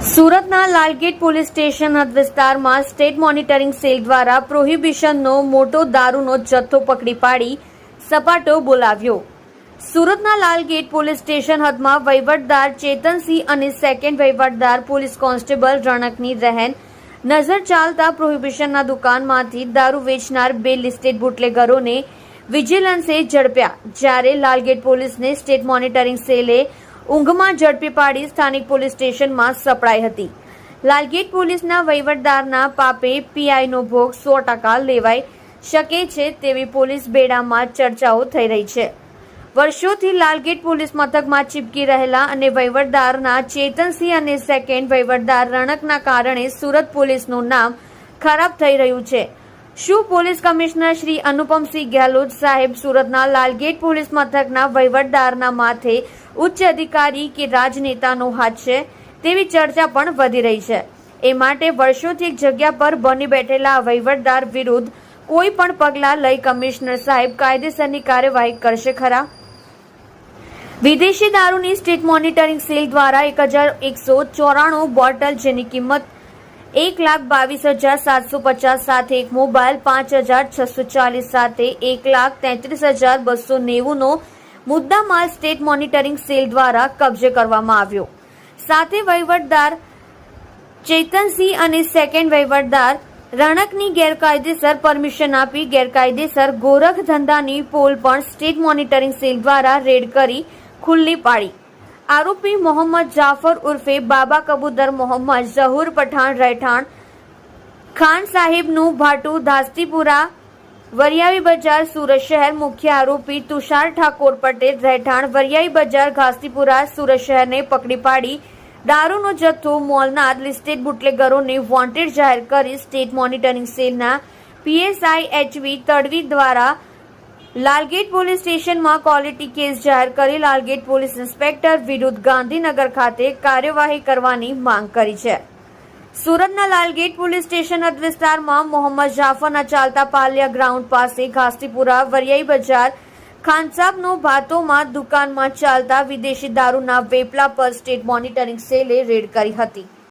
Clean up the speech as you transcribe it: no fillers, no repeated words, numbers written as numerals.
સુરતના Lalgate police station હદ વિસ્તારમાં સ્ટેટ મોનિટરિંગ સેલ દ્વારા પ્રોહિબિશનનો મોટો દારૂનો જથ્થો પકડી પાડી સપાટો બોલાવ્યો। સુરતના લાલગેટ પોલીસ સ્ટેશન હદમાં વહીવટદાર ચેતનસિંહ અને સેકન્ડ વહીવટદાર પોલીસ કોન્સ્ટેબલ રણકની રહેન નજર ચાલતા પ્રોહિબિશનના દુકાનમાંથી દારૂ વેચનાર 2 લિસ્ટેડ બુટલેગરોને વિજિલન્સે ઝડપ્યા, જ્યારે લાલગેટ પોલીસને સ્ટેટ મોનિટરિંગ સેલે ઊંઘમાં ઝડપી પાડી સ્થાનિક પોલીસ સ્ટેશનમાં સપડાઈ હતી। લાલગેટ પોલીસના વહીવટદારના પાપે પીઆઈનો ભોગ 100% લેવાઈ શકે છે તેવી પોલીસ બેડામાં ચર્ચાઓ થઈ રહી છે। વર્ષોથી લાલગેટ પોલીસ મથકમાં ચીપકી રહેલા અને વહીવટદારના ચેતનસિંહ અને સેકન્ડ વહીવટદાર રણકના કારણે સુરત પોલીસનું નામ ખરાબ થઈ રહ્યું છે। શું પોલીસ કમિશનર શ્રી અનુપમસિંહ ગેહલોત સાહેબ સુરતના લાલગેટ પોલીસ મથકના વહીવટદારના માથે ઉચ્ચ અધિકારી કે રાજનેતાનો હાથ છે તેવી ચર્ચા પણ વધી રહી છે। એ માટે વર્ષોથી એક જગ્યા પર બની બેઠેલા વહીવટદાર વિરુદ્ધ કોઈ પણ પગલાં લઈ કમિશનર સાહેબ કાયદેસરની કાર્યવાહી કરશે ખરા? વિદેશી દારૂની સ્ટેટ મોનિટરિંગ સેલ દ્વારા 1194 બોટલ જેની કિંમત 1,22,750 સાથે એક મોબાઈલ 5,640 સાથે 1,33,290 નો મુદ્દામાલ સ્ટેટ મોનિટરિંગ સેલ દ્વારા કબજે કરવામાં આવ્યો। સાથે વહીવટદાર ચેતનસિંહ અને સેકન્ડ વહીવટદાર રણકની ગેરકાયદેસર પરમિશન આપી ગેરકાયદેસર ગોરખ ધંધાની પોલ પણ સ્ટેટ મોનિટરિંગ સેલ દ્વારા રેડ કરી ખુલ્લી પાડી। આરોપી મોહમ્મદ જાફર ઉર્ફે બાબા કબૂતર મોહમ્મદ ઝહુર પઠાણ રહેઠાણ ખાન સાહિબનું ભાટુ ધાસ્તીપુરા વરિયાવી બજાર સુરત શહેર। મુખ્ય આરોપી તુષાર ઠાકોર પટેલ રહેઠાણ વરિયાવી બજાર ઘાસ્તીપુરા સુરત શહેરને પકડી પાડી દારૂનો જથ્થો મોલના લિસ્ટેડ બુટલેગરોને વોન્ટેડ જાહેર કરી સ્ટેટ મોનિટરિંગ સેલના પીએસઆઈ એચવી તડવી દ્વારા લાલગેટ પોલીસ સ્ટેશનમાં ક્વોલિટી કેસ જાહેર કરી લાલગેટ પોલીસ ઇન્સ્પેક્ટર વિરુદ્ધ ગાંધીનગર ખાતે કાર્યવાહી કરવાની માંગ કરી છે। સુરતના લાલગેટ પોલીસ સ્ટેશન હદ વિસ્તારમાં મોહમ્મદ જાફરના ચાલતા પાલિયા ગ્રાઉન્ડ પાસે ઘાસ્તીપુરા વરિયાઈ બજાર ખાનસાબનો ભાતોમાં દુકાનમાં ચાલતા વિદેશી દારૂના વેપલા પર સ્ટેટ મોનિટરિંગ સેલે રેડ કરી હતી।